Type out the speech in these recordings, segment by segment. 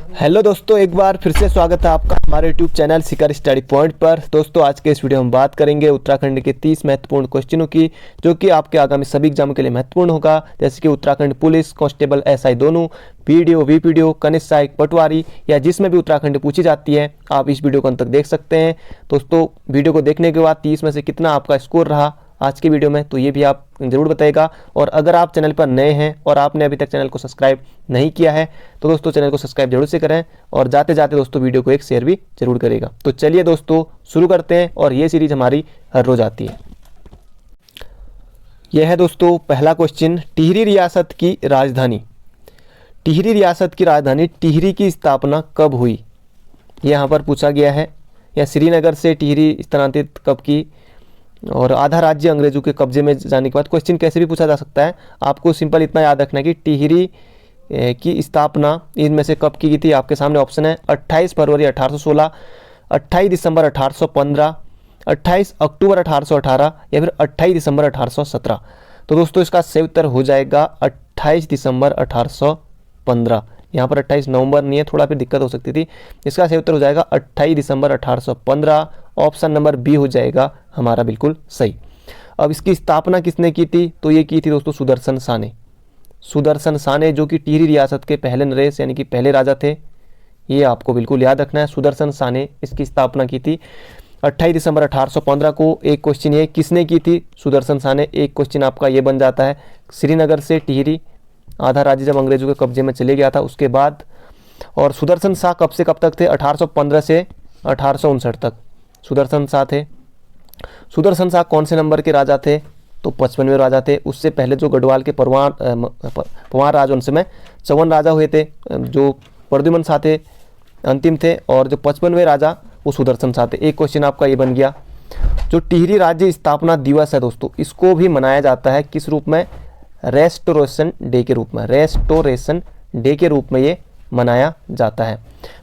Hello दोस्तों, एक बार फिर से स्वागत है आपका हमारे यूट्यूब चैनल शिखर स्टडी पॉइंट पर। दोस्तों, आज के इस वीडियो में हम बात करेंगे उत्तराखंड के 30 महत्वपूर्ण क्वेश्चनों की, जो कि आपके आगामी सभी एग्जामों के लिए महत्वपूर्ण होगा। जैसे कि उत्तराखंड पुलिस कांस्टेबल एसआई दोनों, पीडीओ वीपीडीओ कनिष्ठ सहायक पटवारी या जिसमें भी उत्तराखंड पूछी जाती है, आप इस वीडियो को अंत तक देख सकते हैं। दोस्तों, वीडियो को देखने के बाद 30 में से कितना आपका स्कोर रहा आज की वीडियो में, तो ये भी आप जरूर बताइएगा। और अगर आप चैनल पर नए हैं और आपने अभी तक चैनल को सब्सक्राइब नहीं किया है तो दोस्तों चैनल को सब्सक्राइब जरूर से करें, और जाते जाते दोस्तों वीडियो को एक शेयर भी जरूर करेगा। तो चलिए दोस्तों शुरू करते हैं, और ये सीरीज हमारी हर रोज आती है। यह है दोस्तों पहला क्वेश्चन, टिहरी रियासत की राजधानी। टिहरी रियासत की राजधानी टिहरी की स्थापना कब हुई, यहाँ पर पूछा गया है। या श्रीनगर से टिहरी स्थानांतरित कब की, और आधा राज्य अंग्रेजों के कब्जे में जाने के बाद। क्वेश्चन कैसे भी पूछा जा सकता है, आपको सिंपल इतना याद रखना है कि टिहरी की स्थापना इनमें से कब की गई थी। आपके सामने ऑप्शन है 28 फरवरी 1816, 28 दिसंबर 1815, 28 अक्टूबर 1818 या फिर 28 दिसंबर 1817। तो दोस्तों इसका सही उत्तर हो जाएगा 28 दिसंबर 1815। यहाँ पर 28 नवंबर नहीं है, थोड़ा फिर दिक्कत हो सकती थी। इसका सही उत्तर हो जाएगा 28 दिसंबर 1815। ऑप्शन नंबर बी हो जाएगा हमारा बिल्कुल सही। अब इसकी स्थापना किसने की थी, तो ये की थी दोस्तों सुदर्शन साने। सुदर्शन साने जो कि टिहरी रियासत के पहले नरेश यानी कि पहले राजा थे, ये आपको बिल्कुल याद रखना है। सुदर्शन साने इसकी स्थापना की थी 28 दिसंबर 1815 को। एक क्वेश्चन ये किसने की थी, सुदर्शन साने। एक क्वेश्चन आपका ये बन जाता है, श्रीनगर से टिहरी आधा राज्य जब अंग्रेजों के कब्जे में चले गया था उसके बाद। और सुदर्शन शाह कब से कब तक थे, 1815 से 1859 तक सुदर्शन शाह थे। सुदर्शन शाह कौन से नंबर के राजा थे, तो 55वें राजा थे। उससे पहले जो गढ़वाल के पवार राजवंश में 54 राजा हुए थे, जो प्रद्युमन शाह थे अंतिम थे, और जो 55वें राजा वो सुदर्शन शाह थे। एक क्वेश्चन आपका ये बन गया। जो टिहरी राज्य स्थापना दिवस है दोस्तों, इसको भी मनाया जाता है किस रूप में, रेस्टोरेशन डे के रूप में। रेस्टोरेशन डे के रूप में ये मनाया जाता है।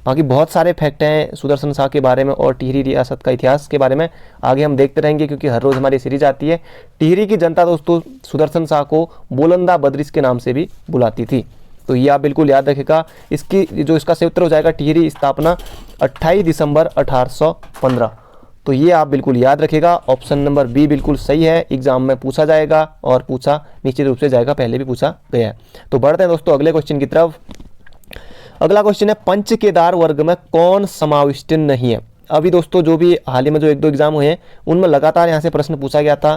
बाकी बहुत सारे फैक्ट हैं सुदर्शन शाह के बारे में और टिहरी रियासत का इतिहास के बारे में, आगे हम देखते रहेंगे क्योंकि हर रोज़ हमारी सीरीज आती है। टिहरी की जनता दोस्तों सुदर्शन शाह को बोलंदा बद्रिश के नाम से भी बुलाती थी, तो ये आप बिल्कुल याद रखेगा। इसकी जो इसका सही उत्तर हो जाएगा टिहरी स्थापना 28 दिसंबर 1815। तो ये आप बिल्कुल याद रखेगा। ऑप्शन नंबर बी बिल्कुल सही है, एग्जाम में पूछा जाएगा और पूछा निश्चित रूप से जाएगा, पहले भी पूछा गया है। तो बढ़ते हैं दोस्तों अगले क्वेश्चन की तरफ। अगला क्वेश्चन है, पंच केदार वर्ग में कौन समाविष्ट नहीं है। अभी दोस्तों जो भी हाल ही में जो 1-2 एग्जाम हुए हैं उनमें लगातार यहाँ से प्रश्न पूछा गया था।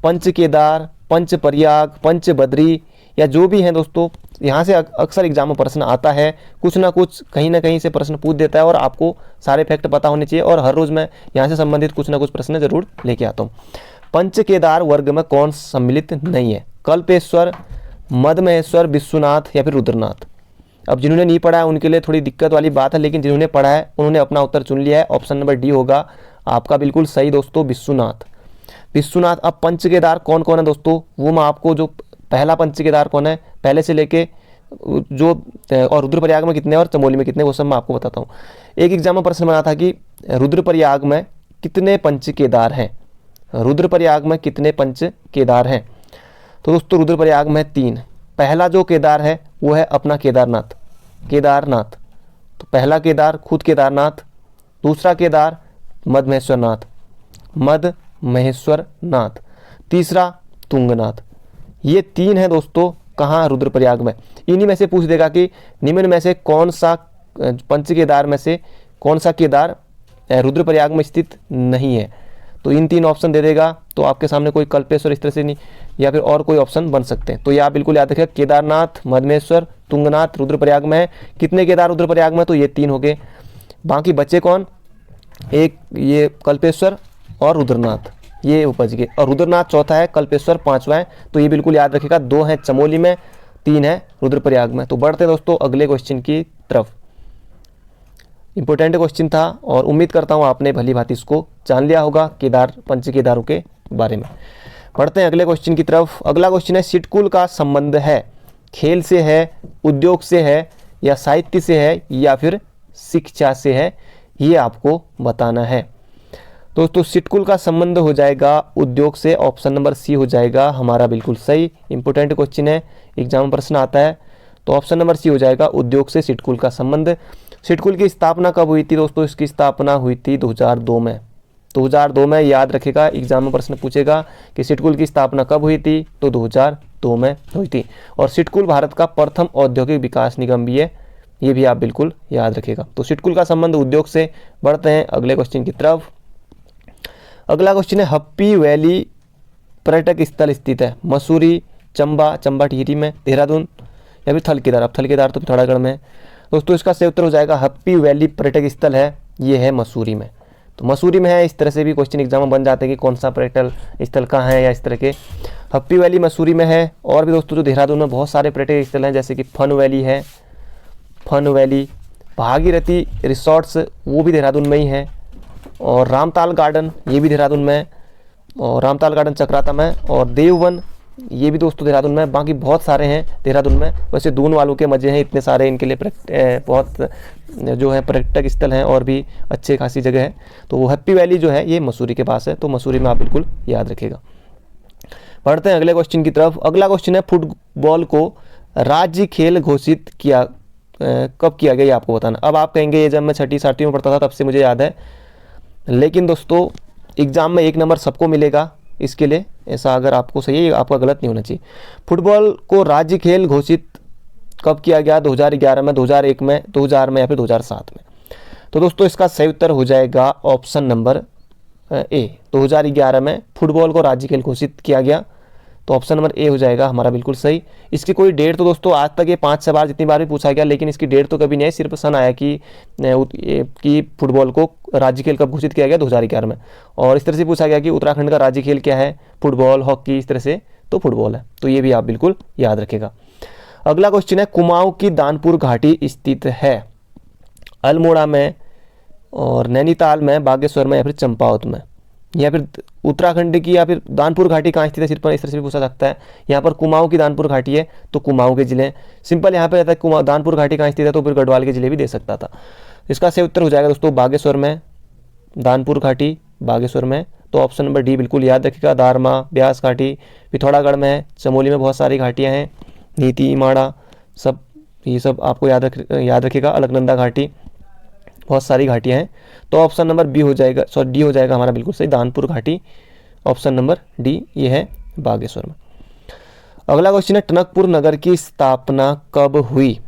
पंच केदार, पंच प्रयाग, पंच बद्री या जो भी हैं दोस्तों, यहाँ से अक्सर एग्जाम में प्रश्न आता है। कुछ ना कुछ कहीं ना कहीं से प्रश्न पूछ देता है और आपको सारे फैक्ट पता होने चाहिए, और हर रोज़ मैं यहाँ से संबंधित कुछ ना कुछ प्रश्न जरूर लेके आता हूँ। पंच केदार वर्ग में कौन सम्मिलित नहीं है, कल्पेश्वर, मदमहेश्वर, विश्वनाथ या फिर रुद्रनाथ। अब जिन्होंने नहीं पढ़ा है उनके लिए थोड़ी दिक्कत वाली बात है, लेकिन जिन्होंने पढ़ा है उन्होंने अपना उत्तर चुन लिया है। ऑप्शन नंबर डी होगा आपका बिल्कुल सही दोस्तों, विश्वनाथ। विश्वनाथ। अब पंच केदार कौन कौन है दोस्तों, वो मैं आपको, जो पहला पंच केदार कौन है पहले से लेके जो, और रुद्रप्रयाग में कितने और चमोली में कितने, वो सब मैं आपको बताता हूँ। एक एग्जाम में प्रश्न बना था कि रुद्रप्रयाग में कितने पंच केदार हैं, रुद्रप्रयाग में कितने पंच केदार हैं। तो दोस्तों रुद्रप्रयाग में 3। पहला जो केदार है वो है अपना केदारनाथ, केदारनाथ। तो पहला केदार खुद केदारनाथ, दूसरा केदार मदमहेश्वरनाथ, मदमहेश्वरनाथ, तीसरा तुंगनाथ। ये 3 है दोस्तों कहाँ, रुद्रप्रयाग में। इन्हीं में से पूछ देगा कि निम्न में से कौन सा पंच केदार में से कौन सा केदार रुद्रप्रयाग में स्थित नहीं है, तो इन 3 ऑप्शन दे देगा। तो आपके सामने कोई कल्पेश्वर इस तरह से नहीं, या फिर और कोई ऑप्शन बन सकते हैं। तो ये आप बिल्कुल याद रखिए, केदारनाथ, मदमेश्वर, तुंगनाथ रुद्रप्रयाग में है। कितने केदार रुद्रप्रयाग में, तो ये 3 हो गए। बाकी बचे कौन, एक ये कल्पेश्वर और रुद्रनाथ, ये उपज गए, और रुद्रनाथ चौथा है, कल्पेश्वर 5वां है। तो ये बिल्कुल याद रखिएगा, 2 हैं चमोली में, 3 है रुद्रप्रयाग में। तो बढ़ते हैं दोस्तों अगले क्वेश्चन की तरफ। इंपॉर्टेंट क्वेश्चन था और उम्मीद करता हूँ आपने भली भांति इसको जान लिया होगा केदार, पंच केदारों के बारे में। बढ़ते हैं अगले क्वेश्चन की तरफ। अगला क्वेश्चन है, सिडकुल का संबंध है खेल से है, उद्योग से है, या साहित्य से है, या फिर शिक्षा से है, ये आपको बताना है। दोस्तों सिडकुल का संबंध हो जाएगा उद्योग से। ऑप्शन नंबर सी हो जाएगा हमारा बिल्कुल सही। इंपॉर्टेंट क्वेश्चन है, एग्जाम में प्रश्न आता है। तो ऑप्शन नंबर सी हो जाएगा, उद्योग से सिडकुल का संबंध। सिडकुल की स्थापना कब हुई थी दोस्तों? इसकी स्थापना हुई थी 2002 में। 2002 में, याद रखेगा, एग्जाम में प्रश्न पूछेगा कि सिडकुल की स्थापना कब हुई थी, तो 2002 में हुई थी। और सिडकुल भारत का प्रथम औद्योगिक विकास निगम भी है, ये भी आप बिल्कुल याद रखेगा। तो सिडकुल का संबंध उद्योग से। बढ़ते हैं अगले क्वेश्चन की तरफ। अगला क्वेश्चन है, हप्पी वैली पर्यटक स्थल स्थित है मसूरी, चंबा, चंबा टिहरी में, देहरादून या फिर थलकेदार। अब थलकेदार तो पिथौरागढ़ में है। दोस्तों इसका सही उत्तर हो जाएगा हप्पी वैली पर्यटक स्थल है, ये है मसूरी में। तो मसूरी में है। इस तरह से भी क्वेश्चन एग्जाम में बन जाते हैं कि कौन सा पर्यटक स्थल कहाँ है, या इस तरह के। हप्पी वैली मसूरी में है। और भी दोस्तों जो देहरादून में बहुत सारे पर्यटक स्थल हैं, जैसे कि फन वैली है, फन वैली, भागीरथी रिसोर्ट्स, वो भी देहरादून में ही है। और रामताल गार्डन, ये भी देहरादून में है। और रामताल गार्डन चक्राता में। और देववन, ये भी दोस्तों देहरादून में। बाकी बहुत सारे हैं देहरादून में। वैसे दून वालों के मज़े हैं, इतने सारे इनके लिए बहुत जो है पर्यटक स्थल हैं और भी अच्छे खासी जगह है। तो वो हैप्पी वैली जो है ये मसूरी के पास है, तो मसूरी में आप बिल्कुल याद रखिएगा। बढ़ते हैं अगले क्वेश्चन की तरफ। अगला क्वेश्चन है, फुटबॉल को राज्य खेल घोषित किया कब किया गया, ये आपको बताना। अब आप कहेंगे ये जब मैं 6ठी 7वीं में पढ़ता था तब से मुझे याद है, लेकिन दोस्तों एग्जाम में 1 नंबर सबको मिलेगा इसके लिए, ऐसा अगर आपको सही है, आपका गलत नहीं होना चाहिए। फुटबॉल को राज्य खेल घोषित कब किया गया? 2011 में, 2001 में, 2000 में या फिर 2007 में। तो दोस्तों इसका सही उत्तर हो जाएगा ऑप्शन नंबर ए, 2011 में फुटबॉल को राज्य खेल घोषित किया गया। तो ऑप्शन नंबर ए हो जाएगा हमारा बिल्कुल सही। इसकी कोई डेट तो दोस्तों आज तक ये 5-6 बार जितनी बार भी पूछा गया, लेकिन इसकी डेट तो कभी नहीं आई, सिर्फ सन आया कि फुटबॉल को राज्य खेल कब घोषित किया गया, 2011 में। और इस तरह से पूछा गया कि उत्तराखंड का राज्य खेल क्या है, फुटबॉल, हॉकी, इस तरह से, तो फुटबॉल है। तो ये भी आप बिल्कुल याद रखेगा। अगला क्वेश्चन है, कुमाऊं की दानपुर घाटी स्थित है अल्मोड़ा में, और नैनीताल में, बागेश्वर में या फिर चंपावत में, या फिर उत्तराखंड की, या फिर दानपुर घाटी कहाँ स्थित है, सिर्फ इस तरह से भी पूछा सकता है। यहाँ पर कुमाऊं की दानपुर घाटी है, तो कुमाऊं के जिले। सिंपल यहाँ पे रहता है कुमाऊं दानपुर घाटी कहाँ स्थित है, तो फिर गढ़वाल के जिले भी दे सकता था। इसका सही उत्तर हो जाएगा दोस्तों बागेश्वर में, दानपुर घाटी बागेश्वर में। तो ऑप्शन नंबर डी बिल्कुल याद रखिएगा। दारमा, ब्यास घाटी पिथौरागढ़ में है, चमोली में बहुत सारी घाटियाँ हैं, नीति, माड़ा, सब ये सब आपको याद रखिएगा। अलकनंदा घाटी, बहुत सारी घाटियाँ हैं। तो ऑप्शन नंबर बी हो जाएगा, डी हो जाएगा हमारा बिल्कुल सही, दानपुर घाटी। ऑप्शन नंबर डी ये है बागेश्वर में। अगला क्वेश्चन है, टनकपुर नगर की स्थापना कब हुई?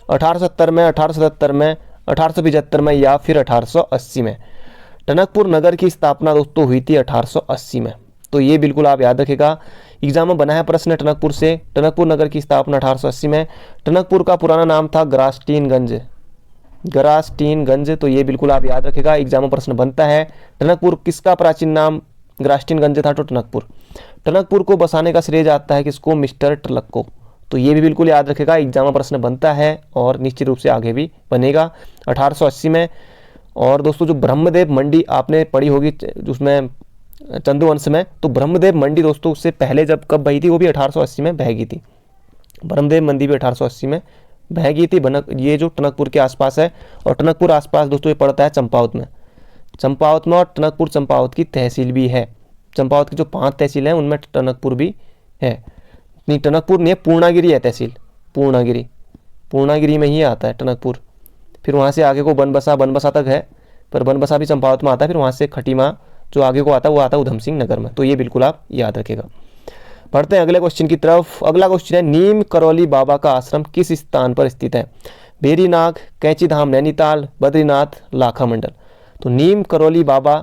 1870 में, 1877 में, 1875 में या फिर 1880 में? टनकपुर नगर की स्थापना दोस्तों हुई थी 1880 में। तो ये बिल्कुल आप याद रखेगा, एग्जाम में बना है प्रश्न टनकपुर से। टनकपुर नगर की स्थापना 1880 में। टनकपुर का पुराना नाम था ग्रास्टीनगंज, ग्रास्टीनगंज। तो ये बिल्कुल आप याद रखेगा, एग्जाम में प्रश्न बनता है। टनकपुर किसका प्राचीन नाम ग्रास्टीनगंज था? तो टनकपुर। टनकपुर को बसाने का श्रेय जाता है किसको? मिस्टर टलक को। तो ये भी बिल्कुल याद रखेगा, एग्जाम में प्रश्न बनता है और निश्चित रूप से आगे भी बनेगा 1880 में। और दोस्तों जो ब्रह्मदेव मंडी आपने पढ़ी होगी उसमें चंदुवंश में, तो ब्रह्मदेव मंडी दोस्तों उससे पहले जब कब बही थी, वो भी 1880 में बह गई थी। ब्रह्मदेव मंडी भी 1880 में बह गई थी। ये जो टनकपुर के आसपास है, और टनकपुर आसपास दोस्तों ये पड़ता है चंपावत में। चंपावत में, और टनकपुर चंपावत की तहसील भी है। चंपावत की जो 5 तहसील हैं उनमें टनकपुर भी है। नहीं, टनकपुर नहीं है, पूर्णागिरी है तहसील, पूर्णागिरी, पूर्णागिरी में ही आता है टनकपुर। फिर वहाँ से आगे को बनबसा तक है, पर बनबसा भी चंपावत में आता है। फिर वहाँ से खटीमा जो आगे को आता है वो आता है उधम सिंह नगर में। तो ये बिल्कुल आप याद रखेगा। बढ़ते हैं अगले क्वेश्चन की तरफ। अगला क्वेश्चन है, नीम करौली बाबा का आश्रम किस स्थान पर स्थित है? भेरीनाग, कैंचीधाम नैनीताल, बद्रीनाथ, लाखा मंडल। तो नीम करौली बाबा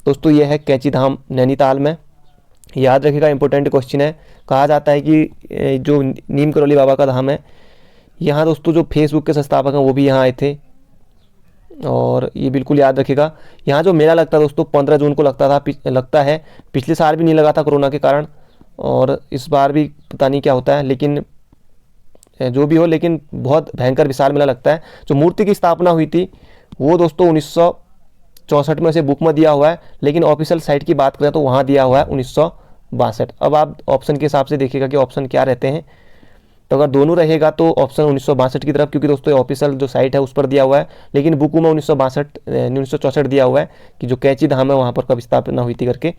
दोस्तों ये है कैंचीधाम नैनीताल में। याद रखिएगा, इंपॉर्टेंट क्वेश्चन है। कहा जाता है कि जो नीम करौली बाबा का धाम है, यहाँ दोस्तों जो फेसबुक के संस्थापक हैं वो भी यहाँ आए थे। और ये बिल्कुल याद रखिएगा, यहाँ जो मेला लगता है दोस्तों 15 जून को लगता है। पिछले साल भी नहीं लगा था कोरोना के कारण, और इस बार भी पता नहीं क्या होता है, लेकिन जो भी हो, लेकिन बहुत भयंकर विशाल मेला लगता है। जो मूर्ति की स्थापना हुई थी वो दोस्तों 1964 में से बुक में दिया हुआ है, लेकिन ऑफिशियल साइट की बात करें तो वहाँ दिया हुआ है 1962। अब आप ऑप्शन के हिसाब से देखिएगा कि ऑप्शन क्या रहते हैं। तो अगर दोनों रहेगा तो ऑप्शन 1962 की तरफ, क्योंकि दोस्तों ऑफिशियल जो साइट है उस पर दिया हुआ है, लेकिन बुक में 1964 दिया हुआ है कि जो कैंची धाम है वहाँ पर कब स्थापना हुई थी करके।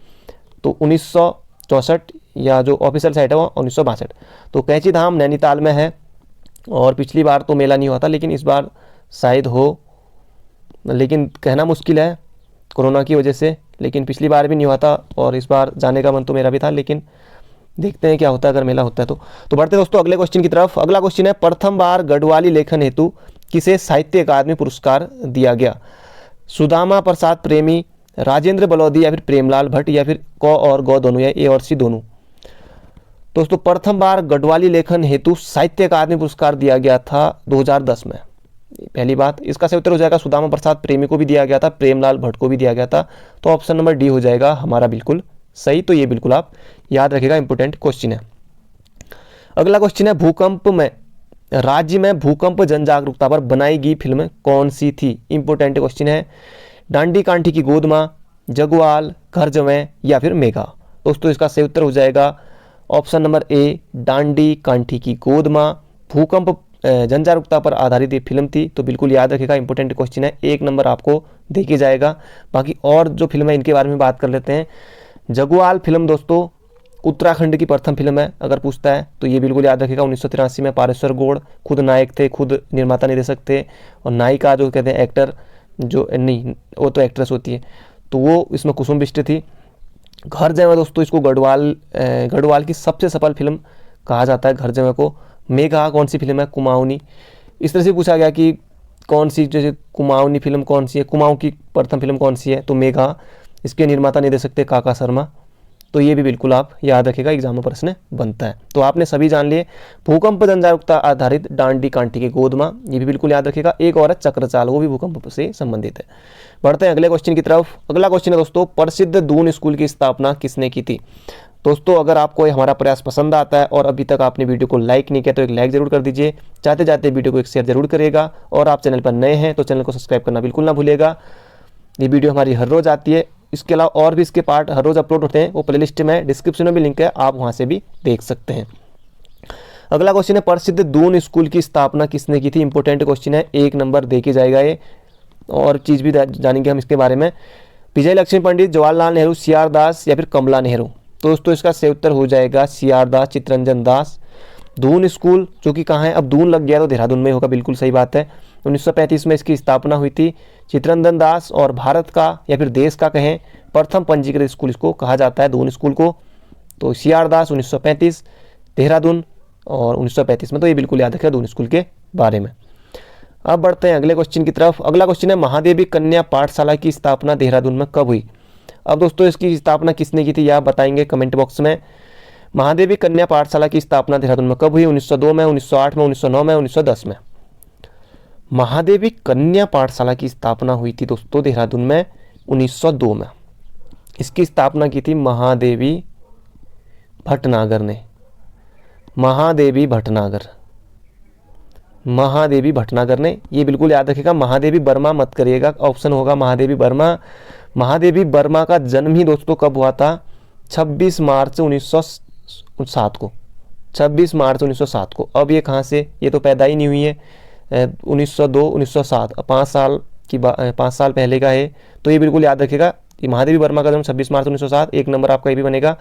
तो 1964 या जो ऑफिशियल साइट है वो 1962। तो कैंची धाम नैनीताल में है, और पिछली बार तो मेला नहीं हुआ था, लेकिन इस बार शायद हो, लेकिन कहना मुश्किल है कोरोना की वजह से। लेकिन पिछली बार भी नहीं हुआ था और इस बार जाने का मन तो मेरा भी था, लेकिन देखते हैं क्या होता है अगर मेला होता है तो बढ़ते दोस्तों अगले क्वेश्चन की तरफ। अगला क्वेश्चन है, प्रथम बार गढ़वाली लेखन हेतु किसे साहित्य अकादमी पुरस्कार दिया गया? सुदामा प्रसाद प्रेमी, राजेंद्र बलौदी, या फिर प्रेमलाल भट्ट, या फिर क और ग दोनों, या ए और सी दोनों? दोस्तों प्रथम बार गढ़वाली लेखन हेतु साहित्य अकादमी पुरस्कार दिया गया था 2010 में। पहली बात, इसका सही उत्तर हो जाएगा सुदामा प्रसाद प्रेमी को भी दिया गया था, प्रेमलाल भट्ट को भी दिया गया था। तो ऑप्शन नंबर डी हो जाएगा हमारा बिल्कुल सही। तो ये बिल्कुल आप याद रखिएगा, इंपोर्टेंट क्वेश्चन है। अगला क्वेश्चन है, भूकंप में राज्य में भूकंप जन जागरूकता पर बनाई गई फिल्म कौन सी थी? इंपोर्टेंट क्वेश्चन है। डांडी कांठी की गोद मां, जगवाल, घर जवें, या फिर मेघा? दोस्तों इसका सही उत्तर हो जाएगा ऑप्शन नंबर ए, डांडी कांठी की गोद मां। भूकंप जन जागरूकता पर आधारित ये फिल्म थी। तो बिल्कुल याद रखिएगा, इंपोर्टेंट क्वेश्चन है, 1 नंबर आपको देके जाएगा। बाकी और जो फिल्म है इनके बारे में बात कर लेते हैं। जगवाल फिल्म दोस्तों उत्तराखंड की प्रथम फिल्म है, अगर पूछता है तो ये बिल्कुल याद रखिएगा। 1983 में पारेश्वर गौड़ खुद नायक थे, खुद निर्माता निर्देशक थे, और नायिका जो कहते हैं एक्टर, जो नहीं वो तो एक्ट्रेस होती है, तो वो इसमें कुसुम बिष्ट थी। घर जवें दोस्तों इसको गढ़वाल की सबसे सफल फिल्म कहा जाता है, घर जवें को। मेघा कौन सी फिल्म है? कुमाऊनी। इस तरह से पूछा गया कि कौन सी, जैसे कुमाऊनी फिल्म कौन सी है, कुमाऊं की प्रथम फिल्म कौन सी है? तो मेघा। इसके निर्माता निर्देशक थे काका शर्मा। तो ये भी बिल्कुल आप याद रखेगा, एग्जाम में प्रश्न बनता है। तो आपने सभी जान लिए। भूकंप जन जागरूकता आधारित डांडी कांठी की गोद मां, ये भी बिल्कुल याद रखेगा। एक और है चक्रचाल, वो भी भूकंप से संबंधित है। बढ़ते हैं अगले क्वेश्चन की तरफ। अगला क्वेश्चन है दोस्तों, प्रसिद्ध दून स्कूल की स्थापना किसने की थी? दोस्तों अगर आपको हमारा प्रयास पसंद आता है और अभी तक आपने वीडियो को लाइक नहीं किया तो एक लाइक जरूर कर दीजिए। जाते जाते वीडियो को एक शेयर जरूर करिएगा, और आप चैनल पर नए हैं तो चैनल को सब्सक्राइब करना बिल्कुल ना भूलिएगा। ये वीडियो हमारी हर रोज आती है, इसके अलावा और भी इसके पार्ट हर रोज अपलोड होते हैं, वो प्लेलिस्ट में डिस्क्रिप्शन में भी लिंक है, आप वहां से भी देख सकते हैं। अगला क्वेश्चन है, प्रसिद्ध दून स्कूल की स्थापना किसने की थी? इंपोर्टेंट क्वेश्चन है, 1 नंबर देके जाएगा ये, और चीज़ भी जानेंगे हम इसके बारे में। विजय लक्ष्मी पंडित, जवाहरलाल नेहरू, सीआर दास, या फिर कमला नेहरू? तो दोस्तों इसका सही उत्तर हो जाएगा सीआर दास, चित्तरंजन दास। दून स्कूल जो कि कहाँ है, अब दून लग गया तो देहरादून में होगा, बिल्कुल सही बात है। 1935 में इसकी स्थापना हुई थी। चित्तरंजन दास, और भारत का या फिर देश का कहें प्रथम पंजीकृत स्कूल इसको कहा जाता है, दून स्कूल को। तो सीआर दास 1935, देहरादून और 1935 में। तो ये बिल्कुल याद रखेगा दून स्कूल के बारे में। अब बढ़ते हैं अगले क्वेश्चन की तरफ। अगला क्वेश्चन है, महादेवी कन्या पाठशाला की स्थापना देहरादून में कब हुई? अब दोस्तों इसकी स्थापना किसने की थी, यह आप बताएंगे कमेंट बॉक्स में। महादेवी कन्या पाठशाला की स्थापना देहरादून में कब हुई? 1902 में, 1908 में, 1909 में, 1910 में? महादेवी कन्या पाठशाला की स्थापना हुई थी दोस्तों देहरादून में 1902 में। इसकी स्थापना की थी महादेवी भटनागर ने। महादेवी भटनागर ने, ये बिल्कुल याद रखिएगा। महादेवी वर्मा मत करिएगा, ऑप्शन होगा महादेवी वर्मा। महादेवी वर्मा का जन्म ही दोस्तों कब हुआ था? 26 मार्च 1907 को। 26 मार्च 1907 को। अब ये कहाँ से, ये तो पैदा ही नहीं हुई है। 1902 1907, 5 साल पहले का है। तो ये बिल्कुल याद रखिएगा कि महादेवी वर्मा का जन्म 26 मार्च 1907। 1 नंबर आपका ये भी बनेगा।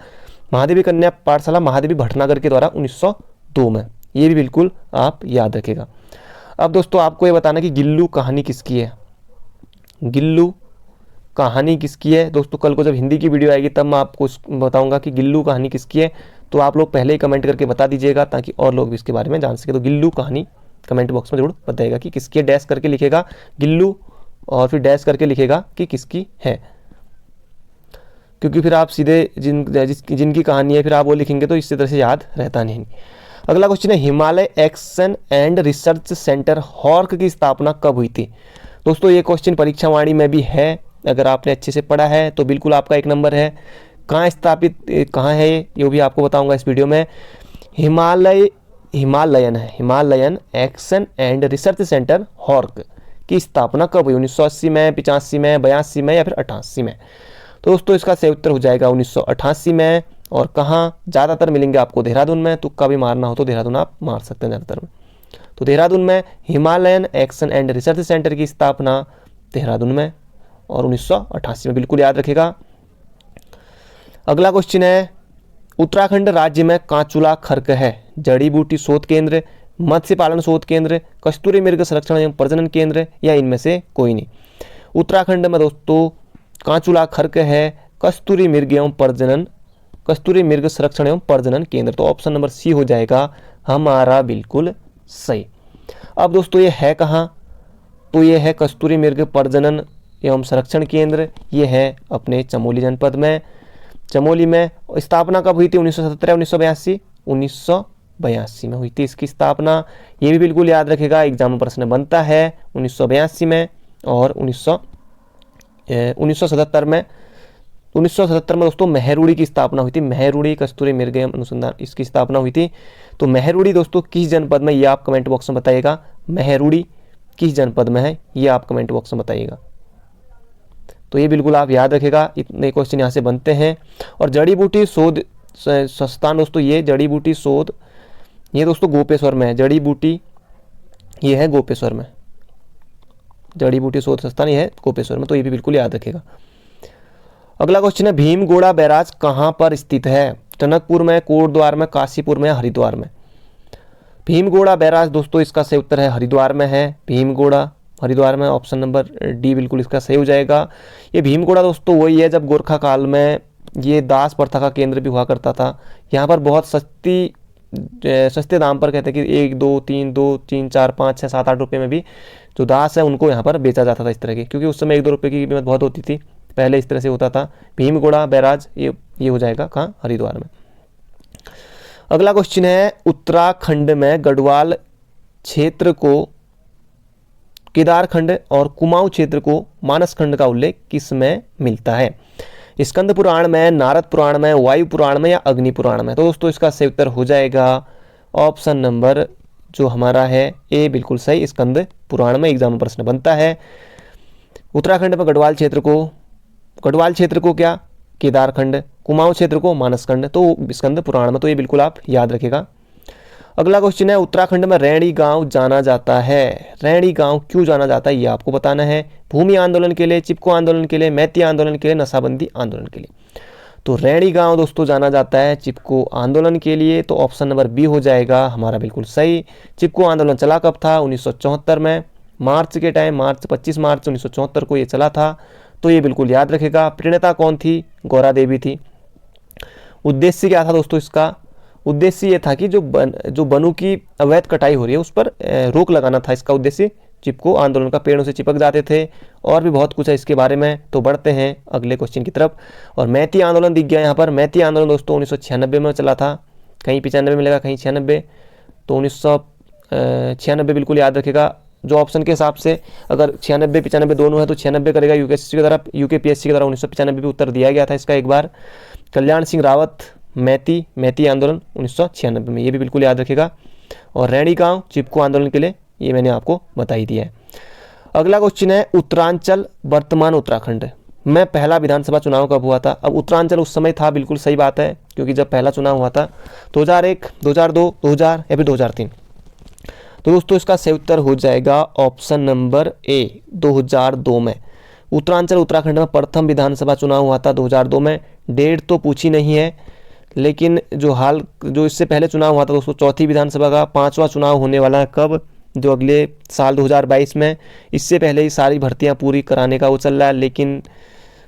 महादेवी कन्या पाठशाला महादेवी भटनागर के द्वारा 1902 में, ये भी बिल्कुल आप याद रखेगा। अब दोस्तों आपको ये बताना कि गिल्लू कहानी किसकी है? गिल्लू कहानी किसकी है दोस्तों? कल को जब हिंदी की वीडियो आएगी तब मैं आपको बताऊंगा कि गिल्लू कहानी किसकी है। तो आप लोग पहले ही कमेंट करके बता दीजिएगा ताकि और लोग भी इसके बारे में जान सके। तो गिल्लू कहानी कमेंट बॉक्स में जरूर बताइएगा कि किसकी है। डैश करके लिखेगा गिल्लू, और फिर डैश करके लिखेगा कि किसकी है, क्योंकि फिर आप सीधे जिनकी कहानी है फिर आप वो लिखेंगे तो इसी तरह से याद रहता नहीं। अगला क्वेश्चन है, Himalaya action and research centre हॉर्क की स्थापना कब हुई थी? दोस्तों ये क्वेश्चन परीक्षा वाणी में भी है, अगर आपने अच्छे से पढ़ा है तो बिल्कुल आपका 1 नंबर है। कहाँ स्थापित, कहाँ है ये भी आपको बताऊंगा इस वीडियो में। Himalayan action and research centre हॉर्क की स्थापना कब हुई? 1980 में, 85 में, 82 में, या फिर 88 में? तो दोस्तों इसका सही उत्तर हो जाएगा 1988 में। और कहाँ ज़्यादातर मिलेंगे आपको? देहरादून में। तुक्का भी मारना हो तो देहरादून आप मार सकते हैं ज़्यादातर में। तो देहरादून में Himalayan action and research centre की स्थापना देहरादून में और 1988 में, बिल्कुल याद रखेगा। अगला क्वेश्चन है, उत्तराखंड राज्य में कांचुला खर्क है जड़ी बूटी शोध केंद्र, मत्स्य पालन शोध केंद्र, कस्तूरी मृग संरक्षण एवं प्रजनन केंद्र, या इनमें से कोई नहीं। उत्तराखंड में दोस्तों कांचुला खर्क है कस्तूरी मृग संरक्षण एवं प्रजनन केंद्र। तो ऑप्शन नंबर सी हो जाएगा हमारा बिल्कुल सही। अब दोस्तों ये है कहाँ, तो ये है कस्तूरी मृग प्रजनन एवं संरक्षण केंद्र, ये है अपने चमोली जनपद में। चमोली में स्थापना कब हुई थी? 1977 1982? 1982 में हुई थी इसकी स्थापना। ये भी बिल्कुल याद रखेगा, एग्जाम में प्रश्न बनता है 1982 में और 1977 में। 1977 में दोस्तों मेहरुड़ी की स्थापना हुई थी। मेहरुड़ी कस्तूरी मृग अनुसंधान इसकी स्थापना हुई थी। तो मेहरुड़ी दोस्तों किस जनपद में, ये आप कमेंट बॉक्स में बताइएगा। मेहरुड़ी किस जनपद में है, ये आप कमेंट बॉक्स में बताइएगा। तो ये बिल्कुल आप याद रखेगा, इतने क्वेश्चन यहाँ से बनते हैं। और जड़ी बूटी शोध संस्थान दोस्तों, ये जड़ी बूटी शोध ये दोस्तों गोपेश्वर में है। जड़ी बूटी ये है गोपेश्वर में, जड़ी बूटी शोध संस्थान ये है गोपेश्वर में। तो ये भी बिल्कुल याद रखेगा। अगला क्वेश्चन है भीमगोड़ा बैराज कहाँ पर स्थित है? टनकपुर में, कोटद्वार में, काशीपुर में, हरिद्वार में। भीमगोड़ा बैराज दोस्तों इसका सही उत्तर है हरिद्वार में है। भीमगोड़ा हरिद्वार में, ऑप्शन नंबर डी बिल्कुल इसका सही हो जाएगा। ये भीमगोड़ा दोस्तों वही है जब गोरखा काल में ये दास प्रथा का केंद्र भी हुआ करता था। यहाँ पर बहुत सस्ते दाम पर, कहते हैं कि 1 2 3 2 3 4 5 6 7 8 रुपये में भी जो दास है उनको यहाँ पर बेचा जाता था इस तरह के, क्योंकि उस समय 1 2 रुपये की कीमत बहुत होती थी पहले, इस तरह से होता था। भीमगोड़ा बैराज ये हो जाएगा कहाँ? हरिद्वार में। अगला क्वेश्चन है उत्तराखंड में गढ़वाल क्षेत्र को केदारखंड और कुमाऊं क्षेत्र को मानसखंड का उल्लेख किस में मिलता है? स्कंद पुराण में, नारद पुराण में, वायु पुराण में, या अग्नि पुराण में। तो दोस्तों इसका सही उत्तर हो जाएगा ऑप्शन नंबर जो हमारा है ए बिल्कुल सही, स्कंद पुराण में। एग्जाम में प्रश्न बनता है। उत्तराखंड में गढ़वाल क्षेत्र को क्या? केदारखंड, कुमाऊं क्षेत्र को मानसखंड, तो स्कंद पुराण में। तो ये बिल्कुल आप याद रखेगा। अगला क्वेश्चन है उत्तराखंड में रैणी गांव जाना जाता है। रैणी गांव क्यों जाना जाता है ये आपको बताना है। भूमि आंदोलन के लिए, चिपको आंदोलन के लिए, मैती आंदोलन के लिए, नशाबंदी आंदोलन के लिए। तो रैणी गांव दोस्तों जाना जाता है चिपको आंदोलन के लिए। तो ऑप्शन नंबर बी हो जाएगा हमारा बिल्कुल सही। चिपको आंदोलन चला कब था? 1974 में, मार्च के टाइम, 25 मार्च 1974 को ये चला था। तो ये बिल्कुल याद रखेगा। प्रणेता कौन थी? गौरा देवी थी। उद्देश्य क्या था दोस्तों इसका? उद्देश्य ये था कि जो वनों की अवैध कटाई हो रही है उस पर रोक लगाना था इसका उद्देश्य। चिपको आंदोलन का पेड़ों से चिपक जाते थे, और भी बहुत कुछ है इसके बारे में। तो बढ़ते हैं अगले क्वेश्चन की तरफ। और मैती आंदोलन दिख गया यहाँ पर। मैती आंदोलन दोस्तों 1996 में चला था। कहीं 95 मिलेगा, कहीं 96। तो 1996 बिल्कुल याद रखेगा। जो ऑप्शन के हिसाब से अगर 96 95 दोनों है तो 96 करेगा। यूकेएससी की तरफ, यूकेपीएससी की तरफ 1995 भी उत्तर दिया गया था इसका एक बार। कल्याण सिंह रावत मैती आंदोलन 1996 में, ये भी बिल्कुल याद रखेगा। और रैणी गांव चिपको आंदोलन के लिए ये मैंने आपको बता ही दिया है। अगला क्वेश्चन है उत्तरांचल वर्तमान उत्तराखंड में पहला विधानसभा चुनाव कब हुआ था? अब उत्तरांचल उस समय था, बिल्कुल सही बात है, क्योंकि जब पहला चुनाव हुआ था 2001, 2002, 2000 या फिर 2003। तो दोस्तों इसका सही उत्तर हो जाएगा ऑप्शन नंबर ए 2002 में। उत्तरांचल उत्तराखंड में प्रथम विधानसभा चुनाव हुआ था 2002 में। डेट तो पूछी नहीं है, लेकिन जो इससे पहले चुनाव हुआ था दोस्तों चौथी विधानसभा का 5वां चुनाव होने वाला है कब? जो अगले साल 2022 में। इससे पहले ही सारी भर्तियां पूरी कराने का वो चल रहा है, लेकिन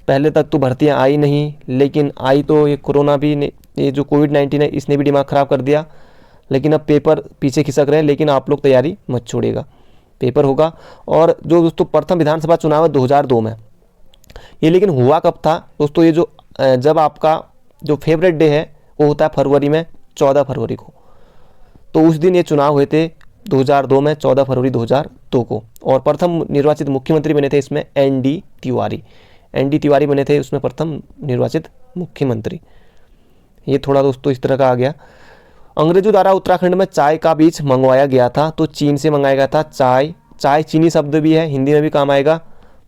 पहले तक तो भर्तियां आई नहीं, लेकिन आई तो ये कोरोना भी, ये जो कोविड-19 है इसने भी दिमाग ख़राब कर दिया। लेकिन अब पेपर पीछे खिसक रहे हैं, लेकिन आप लोग तैयारी मत छोड़िएगा, पेपर होगा। और जो दोस्तों प्रथम विधानसभा चुनाव है 2002 में, ये लेकिन हुआ कब था दोस्तों? ये जो जब आपका जो फेवरेट डे है वो होता है फरवरी में, 14 फरवरी को। तो उस दिन ये चुनाव हुए थे 2002 में, 14 फरवरी 2002 को। और प्रथम निर्वाचित मुख्यमंत्री बने थे इसमें एन.डी. तिवारी बने थे उसमें प्रथम निर्वाचित मुख्यमंत्री। ये थोड़ा दोस्तों इस तरह का आ गया। अंग्रेजों द्वारा उत्तराखंड में चाय का बीज मंगवाया गया था, तो चीन से मंगाया गया था। चाय चीनी शब्द भी है, हिंदी में भी काम आएगा।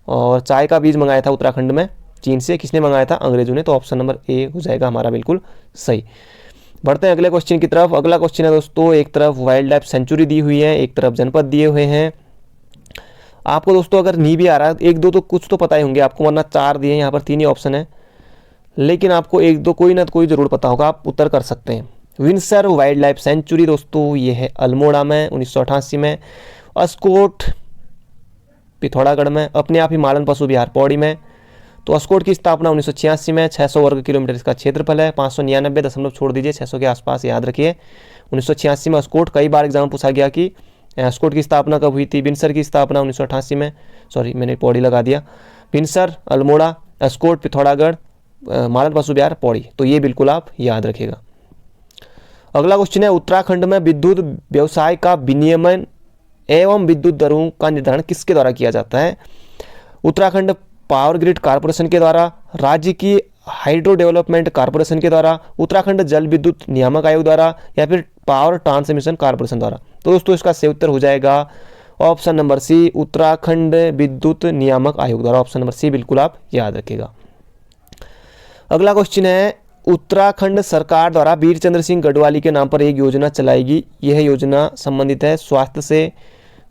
और चाय का बीज मंगाया था उत्तराखंड में चीन से। किसने मंगाया था? अंग्रेजों ने। तो ऑप्शन नंबर ए हो जाएगा हमारा बिल्कुल सही। बढ़ते हैं अगले क्वेश्चन की तरफ। अगला क्वेश्चन है दोस्तों, एक तरफ वाइल्ड लाइफ सेंचुरी दी हुई है, एक तरफ जनपद दिए हुए हैं। आपको दोस्तों अगर नहीं भी आ रहा है, एक दो तो कुछ तो पता ही होंगे आपको, वरना 4 दिए हैं यहाँ पर, 3 ही ऑप्शन है, लेकिन आपको एक दो कोई ना कोई जरूर पता होगा, आप उत्तर कर सकते हैं। विंसर वाइल्ड लाइफ सेंचुरी दोस्तों ये है अल्मोड़ा में 1988 में। अस्कोट पिथौरागढ़ में। अपने आप ही मालन पशु विहार पौड़ी में। तो अस्कोट की स्थापना 1986 में। 600 वर्ग किलोमीटर इसका क्षेत्रफल है। 599 दशमलव छोड़ दीजिए 600 के आसपास याद रखिए। 1986 में अस्कोट। कई बार एग्जाम पूछा गया कि अस्कोट की स्थापना कब हुई थी। विंसर की स्थापना 1988 में, सॉरी मैंने पौड़ी लगा दिया। विंसर, अल्मोड़ा, अस्कोट, पिथौरागढ़, मालन पशु विहार पौड़ी। तो ये बिल्कुल आप याद रखिएगा। अगला क्वेश्चन है उत्तराखंड में विद्युत व्यवसाय का विनियमन एवं विद्युत दरों का निर्धारण किसके द्वारा किया जाता है। उत्तराखंड पावर ग्रिड कारपोरेशन के द्वारा, राज्य की हाइड्रो डेवलपमेंट कारपोरेशन के द्वारा, उत्तराखंड जल विद्युत नियामक आयोग द्वारा, या फिर पावर ट्रांसमिशन कारपोरेशन द्वारा। तो दोस्तों इसका सही उत्तर हो जाएगा ऑप्शन नंबर सी, उत्तराखंड विद्युत नियामक आयोग द्वारा। ऑप्शन नंबर सी बिल्कुल आप याद रखिएगा। अगला क्वेश्चन है उत्तराखंड सरकार द्वारा वीर चंद्र सिंह गढ़वाली के नाम पर एक योजना चलाएगी। यह योजना संबंधित है स्वास्थ्य से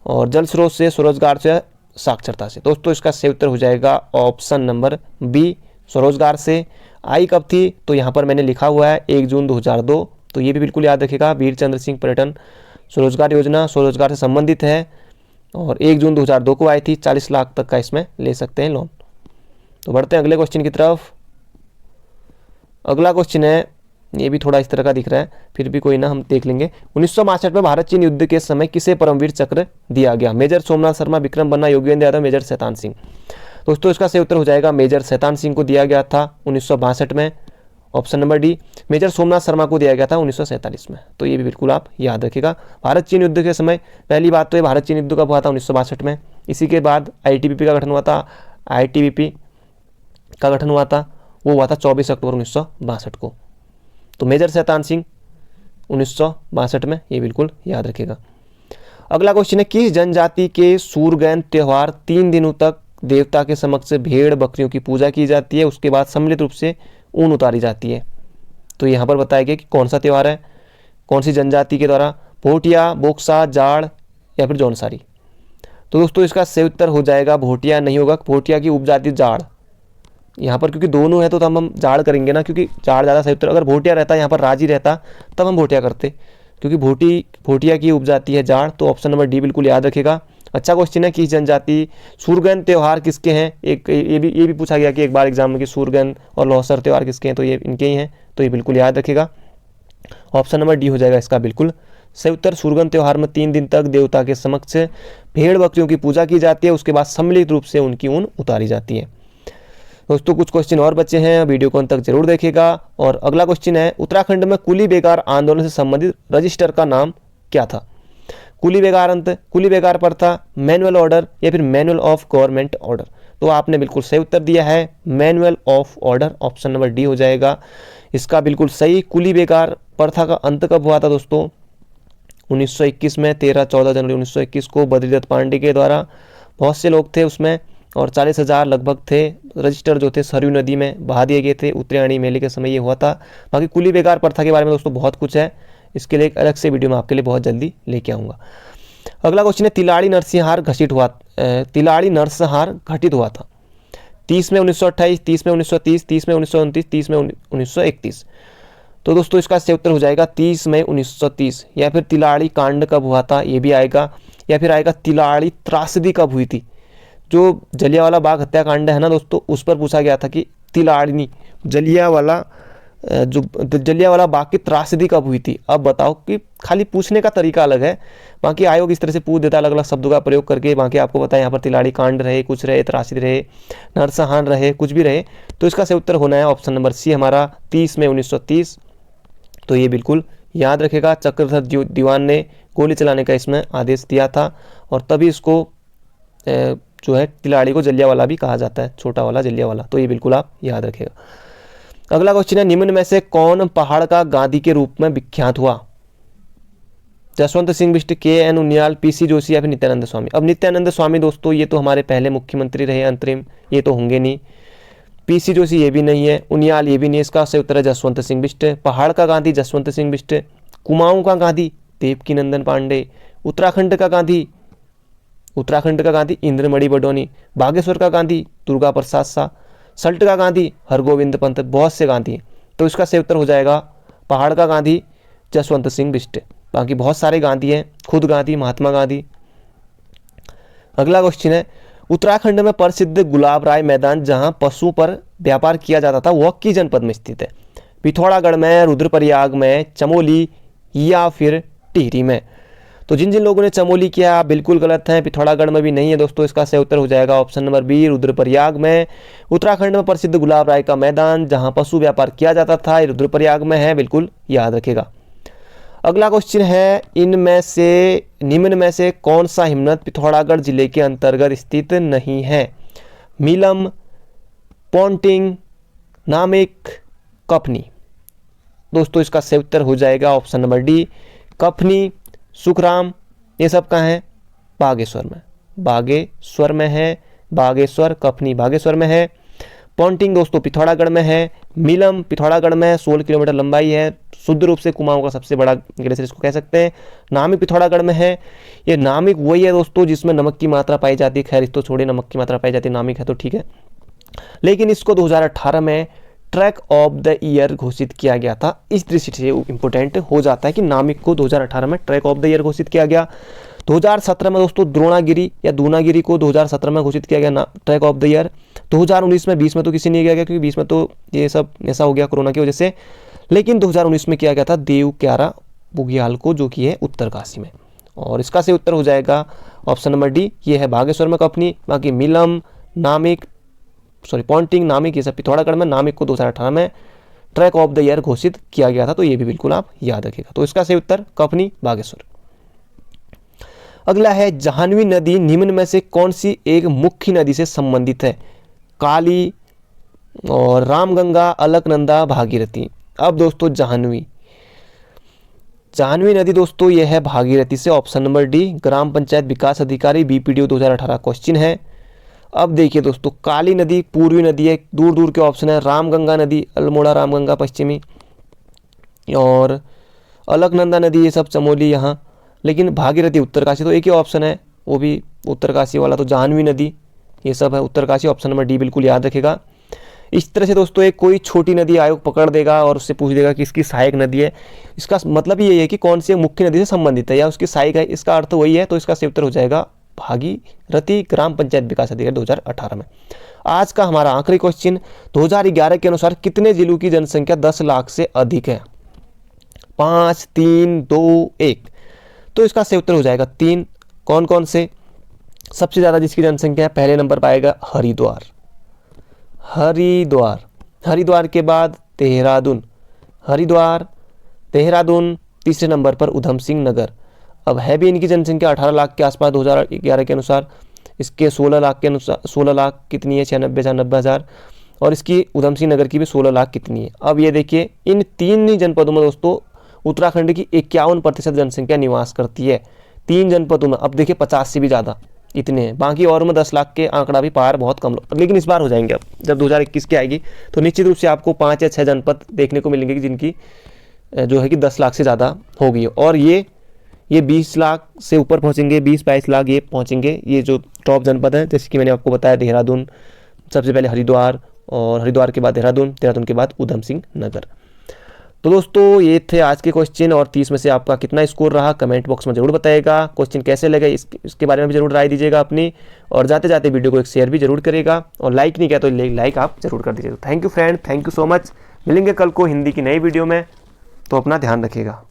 और जल स्रोत से, स्वरोजगार से, साक्षरता से। दोस्तों इसका सही उत्तर हो जाएगा ऑप्शन नंबर बी, स्वरोजगार से। आई कब थी, तो यहाँ पर मैंने लिखा हुआ है 1 जून 2002। तो ये भी बिल्कुल याद रखिएगा। वीर चंद्र सिंह पर्यटन स्वरोजगार योजना स्वरोजगार से संबंधित है और 1 जून 2002 को आई थी। 40 लाख तक का इसमें ले सकते हैं लोन। तो बढ़ते हैं अगले क्वेश्चन की तरफ। अगला क्वेश्चन है, ये भी थोड़ा इस तरह का दिख रहा है, फिर भी कोई ना हम देख लेंगे। 1962 में भारत चीन युद्ध के समय किसे परमवीर चक्र दिया गया। मेजर सोमनाथ शर्मा, विक्रम बन्ना, योगेंद्र यादव, मेजर शैतान सिंह। दोस्तों इसका सही उत्तर हो जाएगा मेजर शैतान सिंह को दिया गया था 1962 में। Option number D. Major Somnath Sharma को दिया गया था 1947 में। तो ये भी बिल्कुल आप याद रखिएगा। भारत चीन युद्ध के समय, पहली बात तो ये भारत चीन युद्ध कब हुआ था 1962 में। इसी के बाद ITBP का गठन हुआ था। ITBP का गठन हुआ था, वो हुआ था 24 अक्टूबर 1962 को। तो मेजर शैतान सिंह 1962 में, ये बिल्कुल याद रखिएगा। अगला क्वेश्चन है किस जनजाति के सूरगैन त्यौहार 3 दिनों तक देवता के समक्ष भेड़ बकरियों की पूजा की जाती है, उसके बाद सम्मिलित रूप से ऊन उतारी जाती है। तो यहाँ पर बताया गया कि कौन सा त्यौहार है, कौन सी जनजाति के द्वारा। भोटिया, बोक्सा, जाड़ या फिर जौनसारी। तो दोस्तों इसका सही उत्तर हो जाएगा भोटिया नहीं होगा। भोटिया की उपजाति जाड़। यहाँ पर क्योंकि दोनों है तो हम जाड़ करेंगे ना, क्योंकि जाड़ ज़्यादा सही उत्तर। अगर भोटिया रहता यहाँ पर राजी रहता तब हम भोटिया करते, क्योंकि भोटिया की उपजाति है जाड़। तो ऑप्शन नंबर डी बिल्कुल याद रखिएगा। अच्छा क्वेश्चन है कि जनजाति सूरगन त्यौहार किसके हैं। एक ये भी पूछा गया कि एक बार एग्जाम में कि सूरगन और लौसर त्यौहार किसके हैं, तो ये इनके ही हैं। तो ये बिल्कुल याद रखिएगा। ऑप्शन नंबर डी हो जाएगा इसका बिल्कुल सही उत्तर। सूरगन त्यौहार में 3 दिन तक देवता के समक्ष भेड़ बकरियों की पूजा की जाती है, उसके बाद सम्मिलित रूप से उनकी ऊन उतारी जाती है। दोस्तों कुछ क्वेश्चन और बचे हैं, वीडियो को अंत तक जरूर देखिएगा। और अगला क्वेश्चन है उत्तराखंड में कुली बेगार आंदोलन से संबंधित रजिस्टर का नाम क्या था। कुली बेगार प्रथा, मैनुअल ऑर्डर या फिर मैनुअल ऑफ गवर्नमेंट ऑर्डर। तो आपने बिल्कुल सही उत्तर दिया है manual of order. Option number D हो जाएगा इसका बिल्कुल सही। कुली बेगार प्रथा का अंत कब हुआ था दोस्तों 1921 में। 13-14 जनवरी 1921 को बद्रीदत्त पांडे के द्वारा। बहुत से लोग थे उसमें और 40,000 लगभग थे। रजिस्टर जो थे सरयू नदी में बहा दिए गए थे। उत्तरायणी मेले के समय ये हुआ था। बाकी कुली बेगार प्रथा के बारे में दोस्तों बहुत कुछ है, इसके लिए एक अलग से वीडियो मैं आपके लिए बहुत जल्दी लेके आऊँगा। अगला क्वेश्चन है तिलाड़ी नरसंहार घटित हुआ था 30 में 1928, 30 में 1930, 30 में 1929, 30 में 1931। तो दोस्तों इसका सही उत्तर हो जाएगा 30 मई 1930। या फिर तिलाड़ी कांड कब हुआ था ये भी आएगा, या फिर आएगा तिलाड़ी त्रासदी कब हुई थी। जो जलियांवाला बाग हत्याकांड है ना दोस्तों, उस पर पूछा गया था कि तिलाड़ी जलियांवाला बाग की त्रासदी कब हुई थी। अब बताओ कि खाली पूछने का तरीका अलग है, बाकी आयोग इस तरह से पूछ देता है अलग अलग शब्दों का प्रयोग करके। बाकी आपको पता है यहाँ पर तिलाड़ी कांड रहे, कुछ रहे, त्रासदी रहे, नरसंहार रहे, कुछ भी रहे। तो इसका सही उत्तर होना है ऑप्शन नंबर सी हमारा 30 मई 1930। तो ये बिल्कुल याद रखेगा। चक्रधर दीवान ने गोली चलाने का इसमें आदेश दिया था और तभी इसको जो है तिलाड़ी को जलियांवाला भी कहा जाता है, छोटा वाला जलियांवाला। तो ये बिल्कुल आप याद रखेगा। अगला क्वेश्चन है निम्न में से कौन पहाड़ का गांधी के रूप में विख्यात हुआ। जसवंत सिंह बिष्ट, KN उनियाल, PC जोशी या फिर नित्यानंद स्वामी। अब नित्यानंद स्वामी दोस्तों ये तो हमारे पहले मुख्यमंत्री रहे अंतरिम, ये तो होंगे नहीं। PC जोशी ये भी नहीं है, उनियाल ये भी नहीं। इसका सही उत्तर है जसवंत सिंह बिष्ट। पहाड़ का गांधी जसवंत सिंह बिष्ट। कुमाऊं का गांधी देवकीनंदन पांडे। उत्तराखंड का गांधी इंद्रमणि बडोनी। बागेश्वर का गांधी दुर्गा प्रसाद शाह। सल्ट का गांधी हरगोविंद पंत। बहुत से गांधी हैं, तो इसका सही उत्तर हो जाएगा पहाड़ का गांधी जसवंत सिंह बिष्ट। बाकी बहुत सारे गांधी हैं, खुद गांधी, महात्मा गांधी। अगला क्वेश्चन है, उत्तराखंड में प्रसिद्ध गुलाब राय मैदान जहां पशुओं पर व्यापार किया जाता था वह किस जनपद में स्थित है? पिथौरागढ़ में, रुद्रप्रयाग में, चमोली या फिर टिहरी में? तो जिन जिन लोगों ने चमोली किया बिल्कुल गलत है, पिथौरागढ़ में भी नहीं है दोस्तों। इसका सही उत्तर हो जाएगा ऑप्शन नंबर बी, रुद्रप्रयाग में। उत्तराखंड में प्रसिद्ध गुलाब राय का मैदान जहां पशु व्यापार किया जाता था, रुद्रप्रयाग में है, बिल्कुल याद रखेगा। अगला क्वेश्चन है, निम्न में से कौन सा हिमनद पिथौरागढ़ जिले के अंतर्गत स्थित नहीं है? मीलम, पोंटिंग, नामिक, कफनी? दोस्तों इसका सही उत्तर हो जाएगा ऑप्शन नंबर डी, कफनी, सुखराम। ये सब कहाँ है? बागेश्वर में। बागेश्वर में है, बागेश्वर, कफनी बागेश्वर में है। पोंटिंग दोस्तों पिथौरागढ़ में है। मीलम पिथौरागढ़ में 16 किलोमीटर लंबाई है, शुद्ध रूप से कुमाऊं का सबसे बड़ा ग्लेशियर इसको कह सकते हैं। नामिक पिथौरागढ़ में है। ये नामिक वही है दोस्तों जिसमें नमक की मात्रा पाई जाती है, खैर इसको छोड़े, नमक की मात्रा पाई जाती है, नामिक है तो ठीक है। लेकिन इसको 2018 में ट्रैक ऑफ द ईयर घोषित किया गया था। इस दृष्टि से इंपोर्टेंट हो जाता है कि नामिक को 2018 में ट्रैक ऑफ द ईयर घोषित किया गया। 2017 में दोस्तों द्रोणागिरी या दूनागिरी को 2017 में घोषित किया गया ट्रैक ऑफ द ईयर। 2019 में, 20 में तो किसी नहीं किया गया क्योंकि 20 में तो ये सब ऐसा हो गया कोरोना की वजह से। लेकिन 2019 में किया गया था देवक्यारा बुग्याल को, जो कि है उत्तरकाशी में। और इसका सही उत्तर हो जाएगा ऑप्शन नंबर डी, ये है बागेश्वर में कफनी। बाकी मीलम, नामिक, पोंटिंग, नामिक ये सब पिथौरागढ़ में। नामिक को 2018 में ट्रैक ऑफ द ईयर घोषित किया गया था, तो ये भी बिल्कुल आप याद रखिएगा। तो इसका सही उत्तर कफनी, बागेश्वर। अगला है, जाह्नवी नदी निम्न में से कौन सी एक मुख्य नदी से संबंधित है? काली और रामगंगा, अलकनंदा, भागीरथी? अब दोस्तों जाह्नवी नदी दोस्तों यह है भागीरथी से, ऑप्शन नंबर डी, ग्राम पंचायत विकास अधिकारी, बीपीडीओ 2018 क्वेश्चन है। अब देखिए दोस्तों, काली नदी पूर्वी नदी है, दूर दूर के ऑप्शन है। रामगंगा नदी, अल्मोड़ा रामगंगा पश्चिमी, और अलकनंदा नदी ये सब चमोली यहाँ। लेकिन भागीरथी उत्तरकाशी, तो एक ही ऑप्शन है वो भी उत्तरकाशी वाला। तो जाह्नवी नदी ये सब है उत्तरकाशी, ऑप्शन नंबर डी बिल्कुल याद रखेगा। इस तरह से दोस्तों एक कोई छोटी नदी आयोग पकड़ देगा और उससे पूछ देगा कि इसकी सहायक नदी है, इसका मतलब ये है कि कौन सी मुख्य नदी से संबंधित है या उसकी सहायक है, इसका अर्थ वही है। तो इसका सही उत्तर हो जाएगा भागीरथी, ग्राम पंचायत विकास अधिकारी 2018 में। आज का हमारा आखिरी क्वेश्चन, 2011 के अनुसार कितने जिलों की जनसंख्या 10 लाख से अधिक है? 5, 3, 2, 1? तो इसका सही उत्तर हो जाएगा 3। कौन कौन से? सबसे ज़्यादा जिसकी जनसंख्या है पहले नंबर पाएगा हरिद्वार, हरिद्वार के बाद देहरादून, देहरादून तीसरे नंबर पर उधम सिंह नगर। अब है भी इनकी जनसंख्या 18 लाख के आसपास 2011 के अनुसार। इसके 16 लाख के अनुसार 16 लाख कितनी है, 96 हज़ार। और इसकी उधम सिंह नगर की भी 16 लाख कितनी है। अब ये देखिए, इन 3 जनपदों में दोस्तों उत्तराखंड की 51% जनसंख्या निवास करती है, 3 जनपदों में। अब देखिए 50 से भी ज़्यादा इतने हैं, बाकी और में 10 लाख के आंकड़ा भी पार बहुत कम लोग, लेकिन इस बार हो जाएंगे। अब जब 2021 की आएगी तो निश्चित रूप से आपको 5 या 6 जनपद देखने को मिलेंगे जिनकी जो है कि 10 लाख से ज़्यादा होगी। और ये 20 लाख से ऊपर पहुंचेंगे, 20-22 लाख ये पहुंचेंगे। ये जो टॉप जनपद है, जैसे कि मैंने आपको बताया, देहरादून सबसे पहले, हरिद्वार, और हरिद्वार के बाद देहरादून, देहरादून के बाद उधम सिंह नगर। तो दोस्तों ये थे आज के क्वेश्चन, और 30 में से आपका कितना स्कोर रहा कमेंट बॉक्स में जरूर बताइएगा। क्वेश्चन कैसे लगे इसके बारे में भी जरूर राय दीजिएगा अपनी, और जाते जाते वीडियो को एक शेयर भी जरूर करिएगा, और लाइक नहीं किया तो लाइक आप जरूर कर दीजिएगा। Thank you friend, thank you so much. मिलेंगे कल को हिंदी की नई वीडियो में, तो अपना ध्यान रखिएगा।